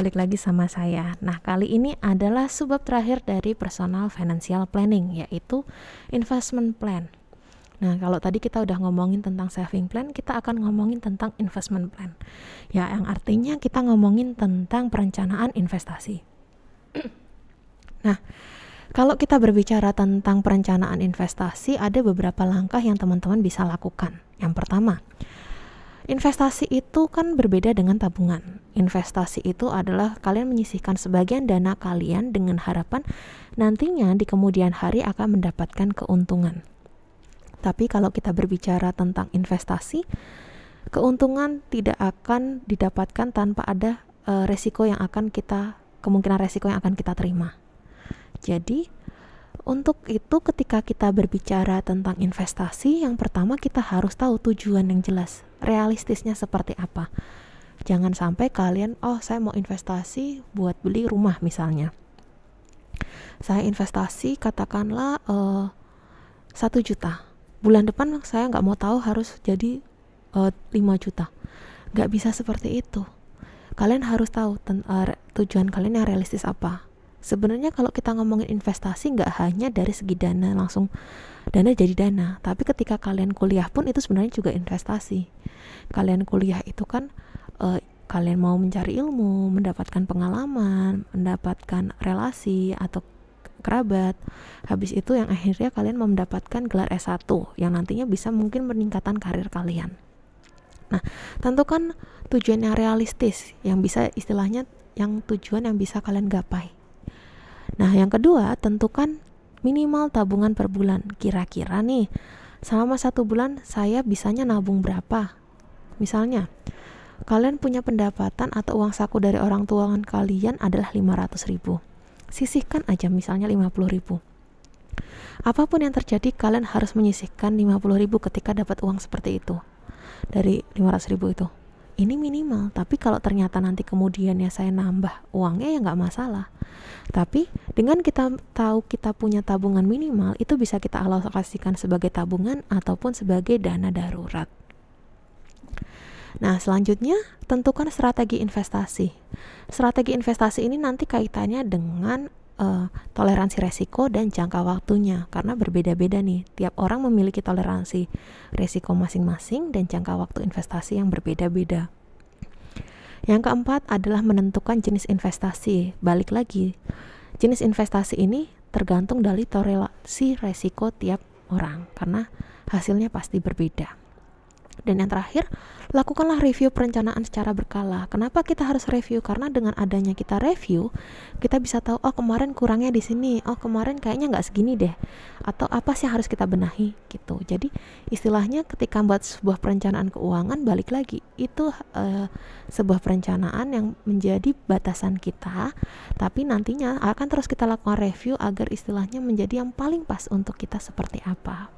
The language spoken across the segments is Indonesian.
balik lagi sama saya. Nah, kali ini adalah subbab terakhir dari personal financial planning, yaitu investment plan. Nah, kalau tadi kita udah ngomongin tentang saving plan, kita akan ngomongin tentang investment plan. Ya, yang artinya kita ngomongin tentang perencanaan investasi. Nah, kalau kita berbicara tentang perencanaan investasi, ada beberapa langkah yang teman-teman bisa lakukan. Yang pertama, investasi itu kan berbeda dengan tabungan. Investasi itu adalah kalian menyisihkan sebagian dana kalian dengan harapan nantinya di kemudian hari akan mendapatkan keuntungan. Tapi kalau kita berbicara tentang investasi, keuntungan tidak akan didapatkan tanpa ada kemungkinan resiko yang akan kita terima. Jadi, untuk itu ketika kita berbicara tentang investasi, yang pertama kita harus tahu tujuan yang jelas, realistisnya seperti apa. Jangan sampai kalian, saya mau investasi buat beli rumah misalnya. Saya investasi katakanlah 1 juta. Bulan depan saya nggak mau tahu harus jadi 5 juta. Nggak bisa seperti itu. Kalian harus tahu tujuan kalian yang realistis apa. Sebenarnya kalau kita ngomongin investasi nggak hanya dari segi dana langsung dana jadi dana, tapi ketika kalian kuliah pun itu sebenarnya juga investasi. Kalian kuliah itu kan kalian mau mencari ilmu, mendapatkan pengalaman, mendapatkan relasi atau kerabat. Habis itu yang akhirnya kalian mendapatkan gelar S1 yang nantinya bisa mungkin meningkatkan karir kalian. Nah, tentukan tujuan yang realistis, yang bisa istilahnya yang tujuan yang bisa kalian gapai. Nah, yang kedua, tentukan minimal tabungan per bulan. Kira-kira nih, selama 1 bulan saya bisanya nabung berapa? Misalnya, kalian punya pendapatan atau uang saku dari orang tua kalian adalah 500.000. Sisihkan aja misalnya 50.000. Apapun yang terjadi, kalian harus menyisihkan 50.000 ketika dapat uang seperti itu. Dari 500.000 itu. Ini minimal, tapi kalau ternyata nanti kemudian ya saya nambah uangnya ya nggak masalah. Tapi dengan kita tahu kita punya tabungan minimal, itu bisa kita alokasikan sebagai tabungan ataupun sebagai dana darurat. Nah, selanjutnya tentukan strategi investasi. Strategi investasi ini nanti kaitannya dengan toleransi resiko dan jangka waktunya, karena berbeda-beda nih. Tiap orang memiliki toleransi resiko masing-masing dan jangka waktu investasi yang berbeda-beda. Yang keempat adalah menentukan jenis investasi. Balik lagi, jenis investasi ini tergantung dari toleransi resiko tiap orang, karena hasilnya pasti berbeda. Dan yang terakhir, lakukanlah review perencanaan secara berkala. Kenapa kita harus review? Karena dengan adanya kita review, kita bisa tahu, kemarin kurangnya di sini, kemarin kayaknya nggak segini deh, atau apa sih yang harus kita benahi gitu. Jadi istilahnya ketika buat sebuah perencanaan keuangan, balik lagi itu sebuah perencanaan yang menjadi batasan kita, tapi nantinya akan terus kita lakukan review agar istilahnya menjadi yang paling pas untuk kita seperti apa.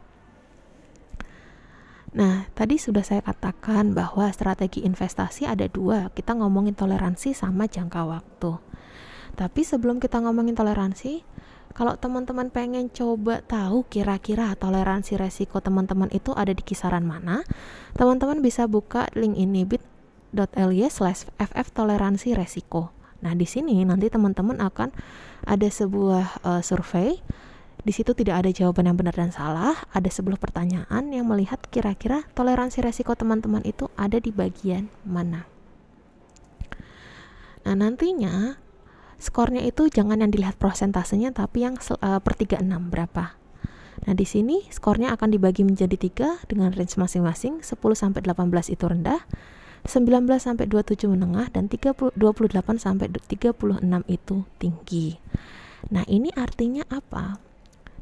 Nah, tadi sudah saya katakan bahwa strategi investasi ada 2. Kita ngomongin toleransi sama jangka waktu. Tapi sebelum kita ngomongin toleransi, kalau teman-teman pengen coba tahu kira-kira toleransi resiko teman-teman itu ada di kisaran mana, teman-teman bisa buka link ini bit.ly/ff toleransi resiko. Nah, di sini nanti teman-teman akan ada sebuah survei. Di situ tidak ada jawaban yang benar dan salah, ada 10 pertanyaan yang melihat kira-kira toleransi resiko teman-teman itu ada di bagian mana. Nah, nantinya skornya itu jangan yang dilihat prosentasenya, tapi yang per 36 berapa. Nah, di sini skornya akan dibagi menjadi 3 dengan range masing-masing, 10-18 itu rendah, 19-27 menengah, dan 28-36 itu tinggi. Nah, ini artinya apa?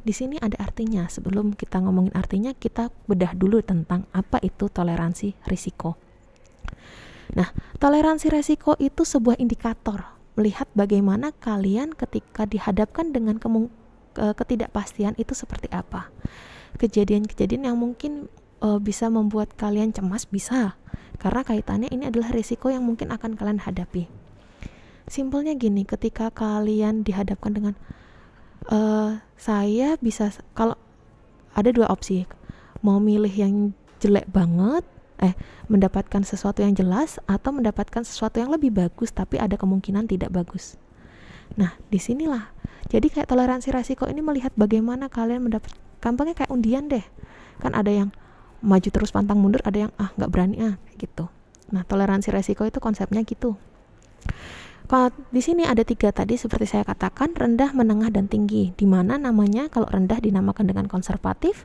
Di sini ada artinya. Sebelum kita ngomongin artinya, kita bedah dulu tentang apa itu toleransi risiko. Nah, toleransi risiko itu sebuah indikator melihat bagaimana kalian ketika dihadapkan dengan ketidakpastian itu seperti apa. Kejadian-kejadian yang mungkin bisa membuat kalian cemas, bisa. Karena kaitannya ini adalah risiko yang mungkin akan kalian hadapi. Simpelnya gini, ketika kalian dihadapkan dengan saya bisa, kalau ada 2 opsi, mau milih yang jelek banget, mendapatkan sesuatu yang jelas atau mendapatkan sesuatu yang lebih bagus tapi ada kemungkinan tidak bagus. Nah, disinilah. Jadi kayak toleransi resiko ini melihat bagaimana kalian mendapat, gampangnya kayak undian deh. Kan ada yang maju terus pantang mundur, ada yang nggak berani gitu. Nah, toleransi resiko itu konsepnya gitu. Kalau di sini ada 3 tadi seperti saya katakan, rendah, menengah, dan tinggi. Di mana namanya kalau rendah dinamakan dengan konservatif,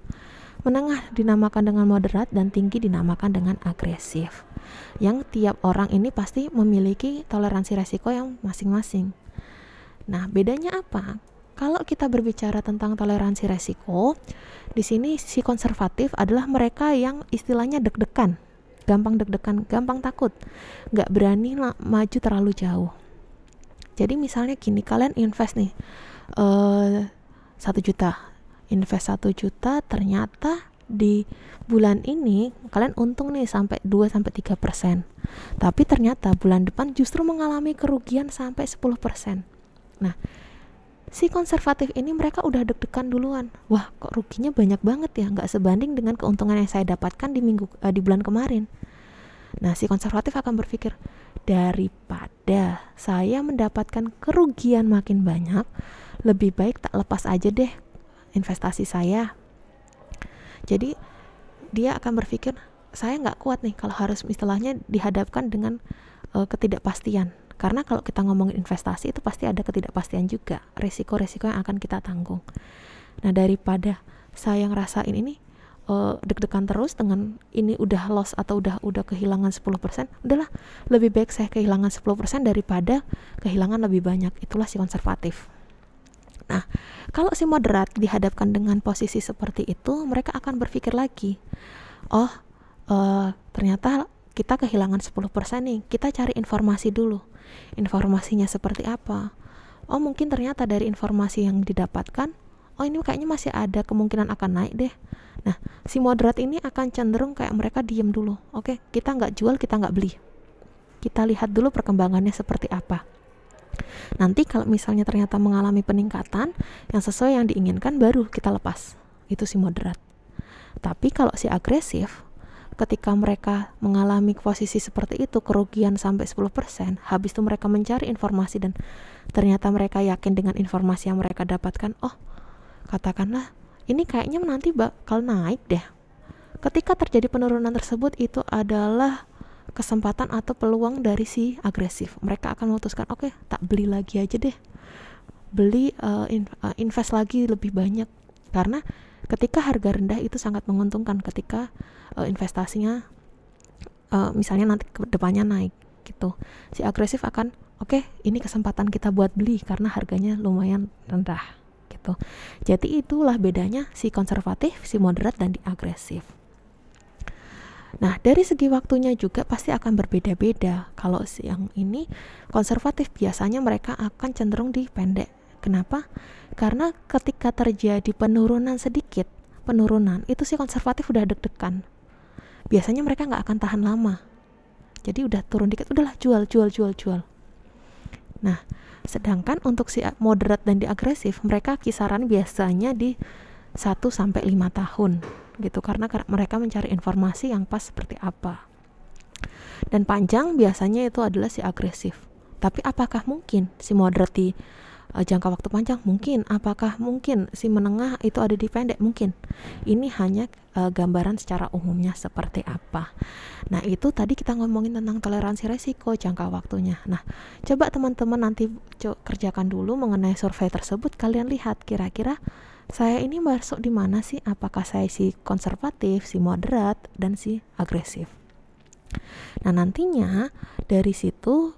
menengah dinamakan dengan moderat, dan tinggi dinamakan dengan agresif. Yang tiap orang ini pasti memiliki toleransi resiko yang masing-masing. Nah, bedanya apa? Kalau kita berbicara tentang toleransi resiko, di sini si konservatif adalah mereka yang istilahnya deg-degan, gampang deg-degan, gampang takut, nggak berani maju terlalu jauh. Jadi misalnya gini, kalian invest nih 1 juta, invest 1 juta, ternyata di bulan ini kalian untung nih sampai 2-3%, tapi ternyata bulan depan justru mengalami kerugian sampai 10%. Nah, si konservatif ini mereka udah deg-degan duluan. Wah, kok ruginya banyak banget ya, nggak sebanding dengan keuntungan yang saya dapatkan di bulan kemarin. Nah, si konservatif akan berpikir, daripada saya mendapatkan kerugian makin banyak, lebih baik tak lepas aja deh investasi saya. Jadi dia akan berpikir, saya nggak kuat nih kalau harus istilahnya dihadapkan dengan ketidakpastian. Karena kalau kita ngomongin investasi itu pasti ada ketidakpastian juga, resiko-resiko yang akan kita tanggung. Nah, daripada saya ngerasain ini deg-degan terus dengan ini udah loss atau udah kehilangan 10%, udahlah lebih baik saya kehilangan 10% daripada kehilangan lebih banyak. Itulah si konservatif. Nah, kalau si moderat dihadapkan dengan posisi seperti itu, mereka akan berpikir lagi, ternyata kita kehilangan 10% nih, kita cari informasi dulu. Informasinya seperti apa? Mungkin ternyata dari informasi yang didapatkan, ini kayaknya masih ada kemungkinan akan naik deh. Nah, si moderat ini akan cenderung kayak mereka diem dulu. Oke, kita nggak jual, kita nggak beli. Kita lihat dulu perkembangannya seperti apa. Nanti kalau misalnya ternyata mengalami peningkatan yang sesuai yang diinginkan, baru kita lepas. Itu si moderat. Tapi kalau si agresif, ketika mereka mengalami posisi seperti itu, kerugian sampai 10%, habis itu mereka mencari informasi dan ternyata mereka yakin dengan informasi yang mereka dapatkan, katakanlah ini kayaknya nanti bakal naik deh. Ketika terjadi penurunan tersebut, itu adalah kesempatan atau peluang dari si agresif. Mereka akan memutuskan, oke, tak beli lagi aja deh, beli invest lagi lebih banyak. Karena ketika harga rendah itu sangat menguntungkan ketika investasinya misalnya nanti ke depannya naik gitu. Si agresif akan, oke, ini kesempatan kita buat beli karena harganya lumayan rendah gitu. Jadi itulah bedanya si konservatif, si moderat, dan di agresif. Nah, dari segi waktunya juga pasti akan berbeda-beda. Kalau si yang ini konservatif, biasanya mereka akan cenderung di pendek. Kenapa? Karena ketika terjadi penurunan sedikit, itu si konservatif udah deg-degan. Biasanya mereka nggak akan tahan lama. Jadi udah turun dikit, udahlah jual. Nah, sedangkan untuk si moderat dan di agresif, mereka kisaran biasanya di 1-5 tahun gitu, karena mereka mencari informasi yang pas seperti apa. Dan panjang biasanya itu adalah si agresif. Tapi apakah mungkin si moderat di jangka waktu panjang? Mungkin. Apakah mungkin si menengah itu ada di pendek? Mungkin. Ini hanya gambaran secara umumnya seperti apa. Nah, itu tadi kita ngomongin tentang toleransi resiko jangka waktunya. Nah, coba teman-teman nanti kerjakan dulu mengenai survei tersebut. Kalian lihat kira-kira saya ini masuk di mana sih? Apakah saya si konservatif, si moderat, dan si agresif? Nah, nantinya dari situ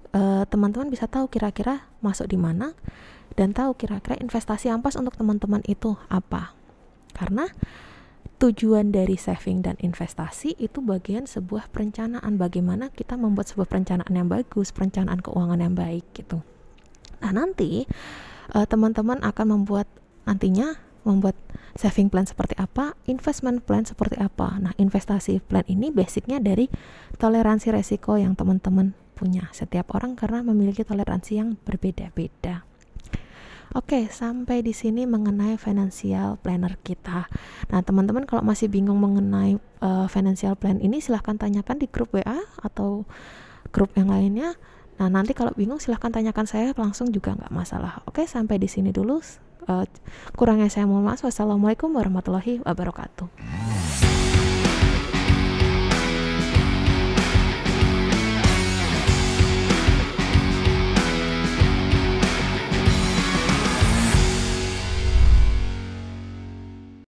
teman-teman bisa tahu kira-kira masuk di mana dan tahu kira-kira investasi yang pas untuk teman-teman itu apa. Karena tujuan dari saving dan investasi itu bagian sebuah perencanaan, bagaimana kita membuat sebuah perencanaan yang bagus, perencanaan keuangan yang baik gitu. Nah, nanti teman-teman akan membuat saving plan seperti apa, investment plan seperti apa. Nah, investasi plan ini basicnya dari toleransi resiko yang teman-teman punya. Setiap orang karena memiliki toleransi yang berbeda-beda. Oke, sampai di sini mengenai financial planner kita. Nah, teman-teman kalau masih bingung mengenai financial plan ini, silahkan tanyakan di grup WA atau grup yang lainnya. Nah, nanti kalau bingung silahkan tanyakan saya langsung juga nggak masalah. Oke, sampai di sini dulu. Kurangnya saya mohon maaf. Wassalamualaikum warahmatullahi wabarakatuh.